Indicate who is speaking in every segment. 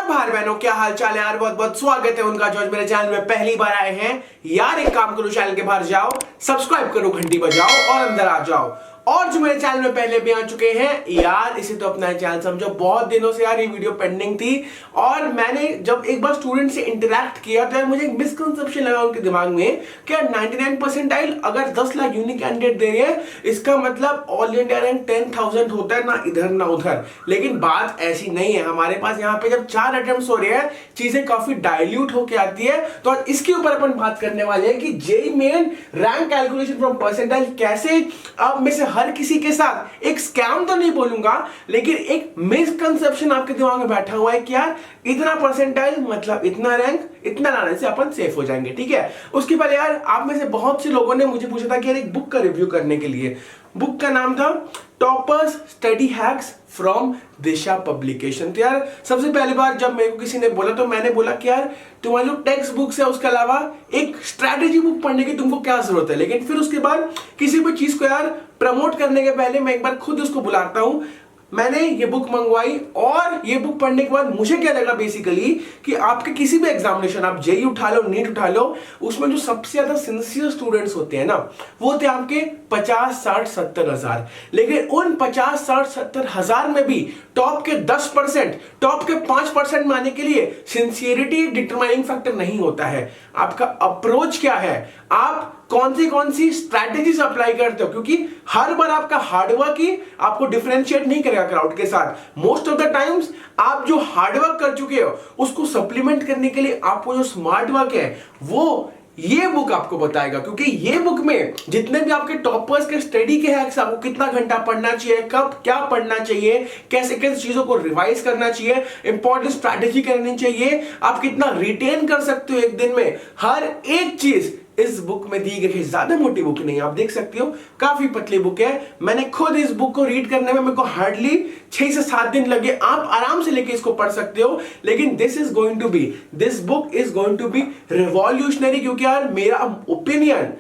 Speaker 1: और भाई बहनों क्या हाल चाल है यार। बहुत बहुत स्वागत है उनका जो आज मेरे चैनल में पहली बार आए हैं यार। एक काम करो, चैनल के बाहर जाओ, सब्सक्राइब करो, घंटी बजाओ और अंदर आ जाओ। और जो मेरे चैनल में पहले भी आ चुके हैं यार, इसे तो अपना चैनल समझो। बहुत दिनों से यार ये वीडियो पेंडिंग थी और मैंने जब एक बार स्टूडेंट से इंटरेक्ट किया तो यार मुझे एक मिसकंसेप्शन लगा उनके दिमाग में कि 99 परसेंटाइल अगर 10 लाख यूनिक कैंडिडेट दे रहे हैं इसका मतलब ऑल इंडिया रैंक 10,000 होता है, ना इधर ना उधर। लेकिन बात ऐसी नहीं है। हमारे पास यहाँ पे जब 4 अटेम्प्ट्स हो रहे हैं चीजें काफी डाइल्यूट होके आती है। तो इसके ऊपर अपन बात करने वाले हैं कि JEE main rank calculation from percentile कैसे आप में से हर किसी के साथ एक स्कैम तो नहीं बोलूंगा लेकिन एक मिसकंसेप्शन आपके दिमाग में बैठा हुआ है कि यार इतना परसेंटाइल मतलब इतना रैंक, इतना लाने से अपन सेफ हो जाएंगे। ठीक है, उसके पहले यार आप में से बहुत से लोगों ने मुझे पूछा था कि यार एक बुक का रिव्यू करने के लिए। बुक का नाम था toppers study hacks from Disha publication. तो यार सबसे पहली बार जब मेरे को किसी ने बोला तो मैंने बोला कि यार तुम्हारी जो टेक्स्ट बुक्स है उसके अलावा एक स्ट्रैटेजी बुक पढ़ने की तुमको क्या जरूरत है। लेकिन फिर उसके बाद किसी भी चीज को यार प्रमोट करने के पहले मैं एक बार खुद उसको बुलाता हूं। मैंने ये बुक मंगवाई और ये बुक पढ़ने के बाद मुझे क्या लगा बेसिकली कि आपके किसी भी एग्जामिनेशन, आप जेईई उठा लो, नीट उठा लो, उसमें जो सबसे ज्यादा सिंसियर स्टूडेंट्स होते हैं ना वो थे आपके 50, 60, 70 हजार। लेकिन उन 50, 60, 70 हजार में भी टॉप के 10%, टॉप के 5% में आने के लिए सिंसियरिटी डिटरमाइनिंग फैक्टर नहीं होता है। आपका अप्रोच क्या है, आप कौन सी स्ट्रैटेजीज अप्लाई करते हो, क्योंकि हर बार आपका हार्डवर्क ही आपको डिफरेंशिएट नहीं करेगा क्राउड के साथ। मोस्ट ऑफ द टाइम्स आप जो हार्डवर्क कर चुके हो उसको सप्लीमेंट करने के लिए आपको जो स्मार्ट वर्क है वो ये बुक आपको बताएगा। क्योंकि ये बुक में जितने भी आपके टॉपर्स के स्टडी के हैक्स, आपको कितना घंटा पढ़ना चाहिए, कब क्या पढ़ना चाहिए, कैसे कैसे चीजों को रिवाइज करना चाहिए, इंपॉर्टेंट स्ट्रैटेजी करनी चाहिए, आप कितना रिटेन कर सकते हो एक दिन में, हर एक चीज इस बुक में दी गई है। ज्यादा मोटी बुक नहीं, आप देख सकते हो काफी पतली बुक है। मैंने खुद इस बुक को रीड करने में मेरे को हार्डली 6 से 7 दिन लगे। आप आराम से लेके इसको पढ़ सकते हो। लेकिन this book is going to be revolutionary. क्योंकि यार मेरा ओपिनियन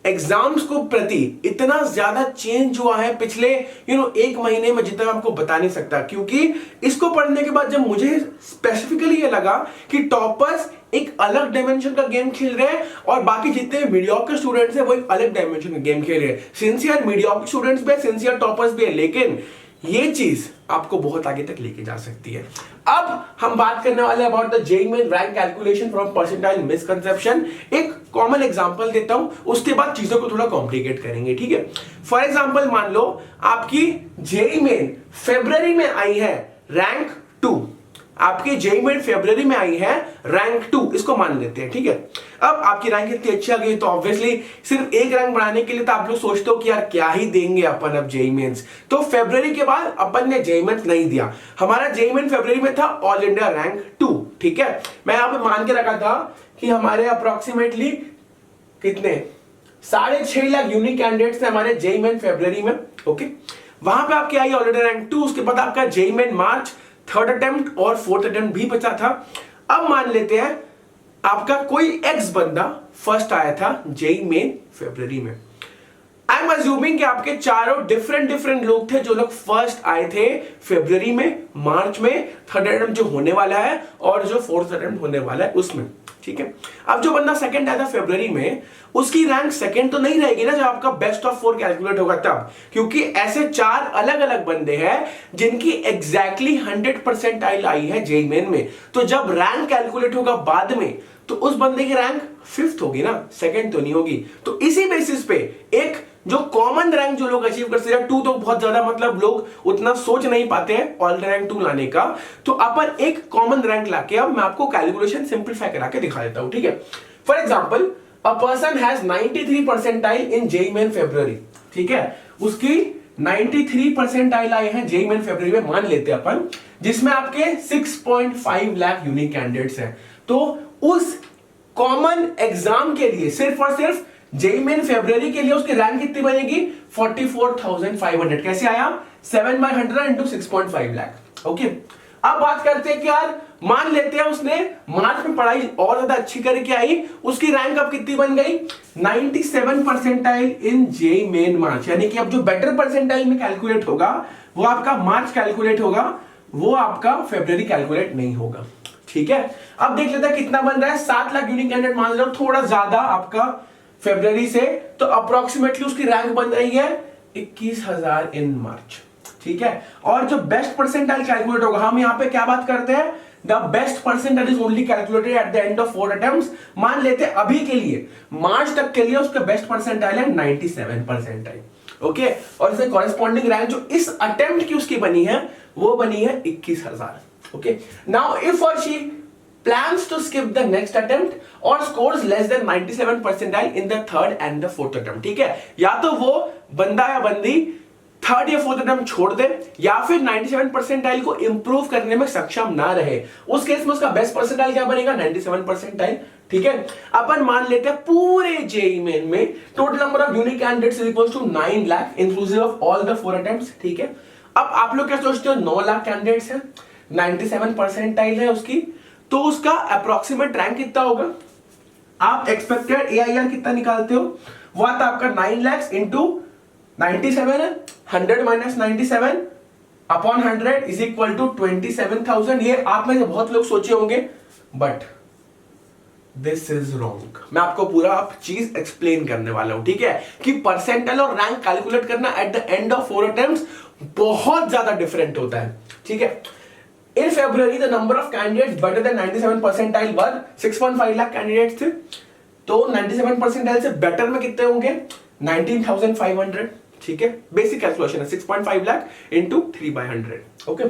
Speaker 1: एग्जाम्स को प्रति इतना ज्यादा चेंज हुआ है पिछले 1 महीने में जितना आपको बता नहीं सकता। क्योंकि इसको पढ़ने के बाद जब मुझे स्पेसिफिकली ये लगा कि टॉपर्स एक अलग डायमेंशन का गेम खेल रहे हैं और बाकी जितने मीडियोकर स्टूडेंट्स हैं वो एक अलग डायमेंशन का गेम खेल रहे हैं। सिंसियर मीडियोकर स्टूडेंट्स भी है, सिंसियर टॉपर्स भी है, लेकिन ये चीज आपको बहुत आगे तक लेके जा सकती है। अब हम बात करने वाले हैं about the JEE main rank calculation from percentile misconception. एक कॉमन एग्जांपल देता हूं, उसके बाद चीजों को थोड़ा कॉम्प्लिकेट करेंगे। ठीक है, फॉर एग्जांपल मान लो आपकी जेईई मेन फरवरी में आई है रैंक 2, आपकी जेईई मेन फरवरी में आई है रैंक 2, इसको मान लेते हैं। ठीक है, अब आपकी रैंक इतनी अच्छी आ गई तो ऑब्वियसली सिर्फ एक रैंक बढ़ाने के लिए तो आप लोग सोचते हो कि यार क्या ही देंगे अपन अब जेईई मेंस। तो फरवरी के बाद अपन ने जेईई मेंस नहीं दिया। हमारा जेईई मेन फरवरी में था ऑल इंडिया रैंक 2। ठीक है, मैं यहां पे मान के रखा था कि हमारे अप्रोक्सीमेटली कितने 6.5 लाख यूनिक कैंडिडेट्स थे हमारे जेईई मेन फरवरी में। ओके, वहां पे आपकी आई ऑल इंडिया रैंक 2। उसके बाद आपका जेईई मेन मार्च, 3rd अटेम्प्ट और 4th अटेम्प्ट भी बचा था। अब मान लेते हैं आपका कोई एक्स बंदा फर्स्ट आया था जेईई मेन फरवरी में। आई एम अज्यूमिंग कि आपके चारों डिफरेंट लोग थे जो लोग फर्स्ट आए थे फरवरी में, मार्च में, 3rd अटेम्प्ट जो होने वाला है और जो 4th अटेम्प्ट होने वाला है उसमें। ठीक है, अब जो बंदा सेकंड आया था फरवरी में उसकी रैंक सेकंड तो नहीं रहेगी ना जब आपका बेस्ट ऑफ 4 कैलकुलेट होगा तब। क्योंकि ऐसे 4 अलग अलग बंदे हैं जिनकी एग्जैक्टली 100 परसेंटाइल आई है जेईई मेन में। तो जब रैंक कैलकुलेट होगा बाद में तो उस बंदे की रैंक 5th होगी ना, सेकंड तो नहीं होगी। तो इसी बेसिस पे एक जो कॉमन रैंक जो लोग अचीव कर सकते हैं, 2 तो बहुत ज्यादा मतलब लोग उतना सोच नहीं पाते हैं ऑल रैंक 2 लाने का। तो अपन एक कॉमन रैंक लाके अब मैं आपको कैलकुलेशन सिंपलीफाई करा के दिखा देता हूं। ठीक है, for example a person has 93 percentile in JEE Main February. ठीक है, उसकी 93 परसेंटाइल आए हैं जेईई मेन फरवरी में, मान लेते हैं अपन, जिसमें आपके 6.5 लाख यूनिक कैंडिडेट्स हैं। तो उस कॉमन एग्जाम के लिए सिर्फ और सिर्फ जेईई मेन फरवरी के लिए उसकी रैंक कितनी बनेगी 44,500। कैसे आया 7/100 इंटू 6.5 लाख। ओके, अब बात करते हैं कि यार मान लेते हैं उसने मार्च में पढ़ाई और ज्यादा अच्छी करके आई, उसकी रैंक अब कितनी बन गई 97 परसेंटाइल इन जेईई मेन मार्च। यानी कि अब जो बेटर परसेंटाइल में कैलकुलेट होगा वो आपका मार्च कैलकुलेट होगा, वो आपका फरवरी कैलकुलेट नहीं होगा। ठीक है, अब देख लेते हैं कितना बन रहा है। 7 लाख यूनिक कैंडिडेट मान लो, थोड़ा ज्यादा आपका फरवरी से, तो अप्रोक्सीमेटली उसकी रैंक बन रही है 21,000 इन मार्च। ठीक है, और जो बेस्ट परसेंटाइल कैलकुलेट होगा, हम यहां पे क्या बात करते हैं, the best percentile is only calculated at the end of 4 attempts. मान लेते हैं अभी के लिए मार्च तक के लिए उसका बेस्ट परसेंटाइल है 97 परसेंटाइल। ओके, और इससे कॉरेस्पॉन्डिंग रैंक जो इस अटेम्प्ट की उसकी बनी है वो बनी है 21,000। ओके, नाउ इफ और she plans to skip the next attempt or scores less than 97 percentile in the third and the fourth attempt, ठीक है, या तो वो बंदा या बंदी थर्ड या फोर्थ अटेम्प्ट छोड़ दे या फिर 97 परसेंटाइल को इंप्रूव करने में सक्षम ना रहे, उस केस में उसका बेस्ट परसेंटाइल क्या बनेगा, 97 परसेंटाइल। ठीक है, अपन मान लेते हैं पूरे जेईई मेन में total number of unique candidates is equal to 9 lakh inclusive of all the 4 attempts. ठीक है, अब आप लोग क्या सोचते हो, 9 लाख कैंडिडेट्स हैं, 97 परसेंटाइल है उसकी, तो उसका अप्रोक्सीमेट रैंक कितना होगा, आप एक्सपेक्टेड एआईआर कितना निकालते हो, वो आता आपका 9 लाख इंटू 97 है, 100 minus 97 upon 100 is equal to 27,000। ये आप में से बहुत लोग सोचे होंगे, बट दिस इज रॉन्ग। मैं आपको पूरा आप चीज एक्सप्लेन करने वाला हूं। ठीक है, कि परसेंटाइल और रैंक कैलकुलेट करना at the end of 4 attempts बहुत ज्यादा डिफरेंट होता है। ठीक है, in February the number of candidates better than 97 percentile were 6.5 lakh candidates थे, तो 97 परसेंटाइल से बेटर में कितने होंगे, 19,500। ठीक है, बेसिक कैलकुलेशन है, 6.5 lakh into 3/100। Okay,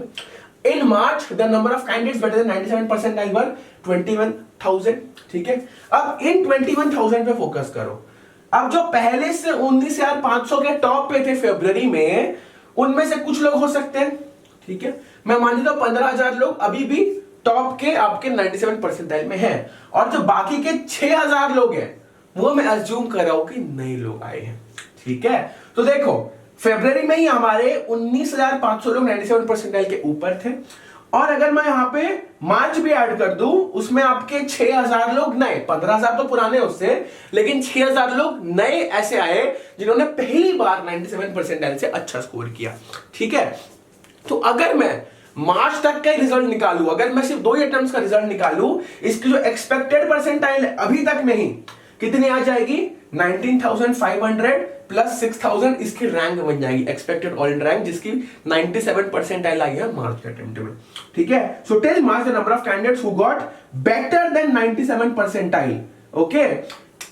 Speaker 1: in March the number of candidates better than 97 percentile were 21,000। ठीक है, अब इन 21,000 पे फोकस करो। अब जो पहले से 19,500 के टॉप पे थे फरवरी में, उनमें से कुछ लोग हो सकते हैं, ठीक है, मैं मान लेता हूं 15,000 लोग अभी भी टॉप के आपके 97 परसेंटाइल में हैं, और जो बाकी के 6,000 लोग हैं वो मैं अज्यूम कर रहा हूं कि नए लोग आए हैं। ठीक है, तो देखो फरवरी में ही हमारे 19,500 लोग 97 परसेंटाइल के ऊपर थे, और अगर मैं यहां पे मार्च भी ऐड कर दूं, उसमें आपके 6,000 लोग नए, 15,000 तो पुराने उससे, लेकिन 6,000 लोग नए ऐसे आए जिन्होंने पहली बार 97 परसेंटाइल से अच्छा स्कोर किया। ठीक है, तो अगर मैं मार्च तक का रिजल्ट निकालूं, अगर मैं सिर्फ 2 ही अटेम्प्ट्स का रिजल्ट निकालूं, इसकी जो एक्सपेक्टेड परसेंटाइल है अभी तक में ही कितनी आ जाएगी, 19,500 प्लस 6,000, इसकी रैंक बन जाएगी एक्सपेक्टेड ऑल इंडिया रैंक, जिसकी 97 परसेंटाइल आई है मार्च के अटेम्प्ट में। ठीक है, so till March the number of candidates who got better than 97 percentile, okay,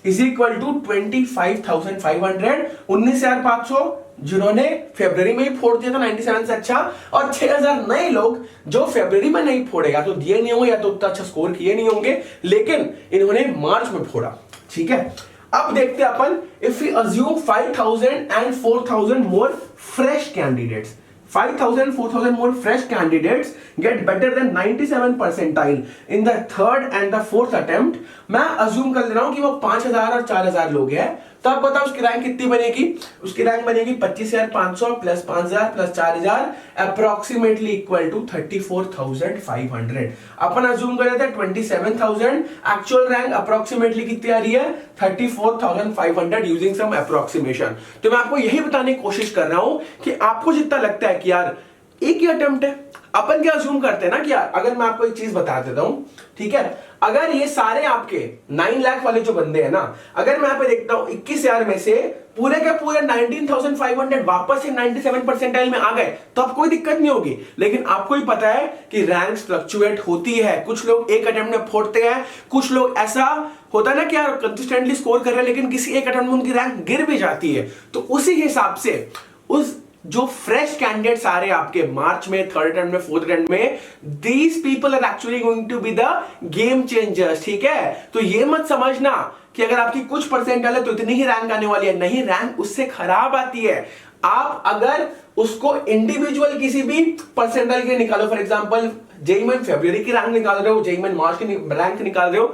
Speaker 1: is equal to 25,500, 19,500 जिन्होंने फरवरी में ही फोड़ दिया था 97 से अच्छा, और 6,000 नए लोग जो फरवरी में नहीं फोड़े, या तो दिए नहीं होंगे या तो उतना अच्छा स्कोर किए नहीं होंगे, लेकिन इन्होंने मार्च में फोड़ा। ठीक है, अब देखते हैं अपन, if we assume 5,000 and 4,000 more fresh candidates, 5,000 4,000 more fresh candidates get better than 97 percentile in the third and the fourth attempt, मैं अज्यूम कर ले रहा हूं कि वो 5,000 और 4,000 लोग हैं, तो आप बताओ उसकी रैंक कितनी बनेगी, उसकी रैंक बनेगी 25,500 plus 5,000 plus 4,000 approximately equal to 34,500। अपन अज्यूम कर रहे थे 27,000, एक्चुअल रैंक अप्रोक्सीमेटली कितनी आ रही है, 34,500 यूजिंग सम अप्रोक्सीमेशन। तो मैं आपको यही बताने की कोशिश कर रहा हूं कि आपको जितना लगता है कि यार एक ही अटेम्प्ट है, अपन क्या अज्यूम करते हैं ना कि यार, अगर मैं आपको एक चीज बता देता हूं, ठीक है, अगर ये सारे आपके 9 लाख वाले जो बंदे हैं ना, अगर मैं यहां पे देखता हूं 21,000 में से पूरे के पूरे 19,500 वापस से 97 परसेंटाइल में आ गए, तो अब कोई दिक्कत नहीं होगी। लेकिन आपको ही पता है कि रैंक्स फ्लक्चुएट होती है, कुछ लोग एक अटेम्प्ट में फोड़ते हैं, कुछ लोग ऐसा होता है ना कि यार कंसिस्टेंटली स्कोर कर रहे हैं, लेकिन किसी एक अटेम्प्ट में उनकी रैंक गिर भी जाती है। तो उसी हिसाब से उस जो फ्रेश कैंडिडेट्स आ रहे हैं आपके मार्च में, थर्ड अटेम्प्ट में, फोर्थ अटेम्प्ट में, these people are actually going to be the game changers. ठीक है, तो ये मत समझना कि अगर आपकी कुछ परसेंटाइल है तो इतनी ही रैंक आने वाली है, नहीं, रैंक उससे खराब आती है। आप अगर उसको इंडिविजुअल किसी भी परसेंटाइल के निकालो, फॉर एग्जांपल जेईई में फरवरी की रैंक निकाल रहे हो, जेईई में मार्च की रैंक निकाल रहे हो,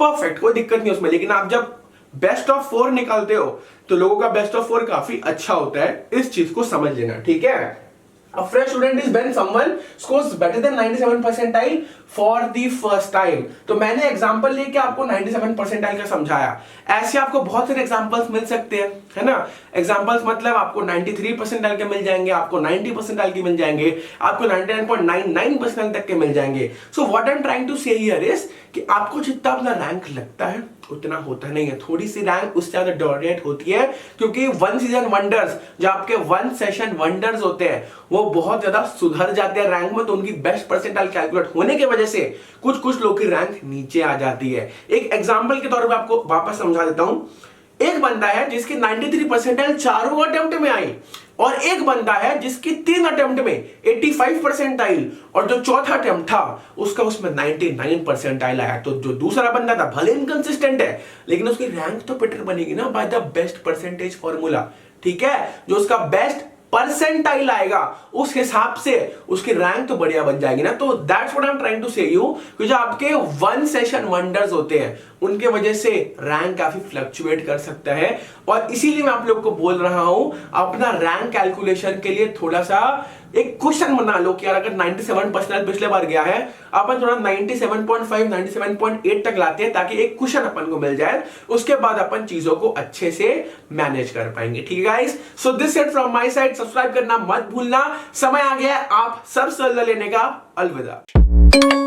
Speaker 1: परफेक्ट, कोई दिक्कत नहीं उसमें। लेकिन आप जब बेस्ट ऑफ 4 निकालते हो तो लोगों का बेस्ट ऑफ 4 काफी अच्छा होता है, इस चीज को समझ लेना। ठीक है, A fresh student is when someone scores better than 97 percentile for the first time। तो मैंने एग्जांपल लेके आपको 97 परसेंटाइल का समझाया। ऐसे आपको बहुत सारे एग्जांपल्स मिल सकते हैं, है ना। एग्जांपल्स मतलब आपको 93 परसेंटाइल के मिल जाएंगे, आपको 90 परसेंटाइल के मिल जाएंगे, आपको 99.99 परसेंटाइल तक के मिल जाएंगे। So what I am trying to say here is कि आपको जितना अपना रैंक लगता है उतना होता नहीं है, थोड़ी सी रैंक उससे ज्यादा डोमिनेट होती है, क्योंकि वन सीजन वंडर्स जो आपके वन सेशन वंडर्स होते हैं वो बहुत ज्यादा सुधर जाते हैं रैंक में, तो उनकी बेस्ट परसेंटाइल कैलकुलेट होने की वजह से कुछ लोग की रैंक नीचे आ जाती है। एक एग्जांपल के तौर पे आपको वापस समझा देता हूं। एक बंदा है जिसकी 93 परसेंटाइल चारों अटेम्प्ट में आई, और एक बंदा है जिसकी 3 अटेम्प्ट में 85 परसेंटाइल, और जो चौथा अटेम्प्ट था उसका उसमें 99 परसेंटाइल आया। तो जो दूसरा बंदा था भले इनकंसिस्टेंट है लेकिन उसकी रैंक तो बेटर बनेगी ना by the best percentage formula, ठीक है। जो उसका बेस्ट परसेंटाइल आएगा उस हिसाब से उसकी रैंक तो बढ़िया बन जाएगी ना। तो that's what I am trying to say you कि जो आपके वन सेशन वंडर्स होते हैं उनके वजह से रैंक काफी फ्लक्चुएट कर सकता है, और इसीलिए मैं आप लोग को बोल रहा हूं अपना रैंक कैलकुलेशन के लिए थोड़ा सा एक क्वेश्चन बना लो कि यार अगर 97% पिछले बार गया है, अपन थोड़ा 97.5 97.8 तक लाते हैं ताकि एक क्वेश्चन अपन को मिल जाए, उसके बाद अपन चीजों को अच्छे से मैनेज कर पाएंगे, ठीक है guys. So this it from my side, subscribe करना मत भूलना। समय आ गया है आप सब सलाह लेने का। अलविदा।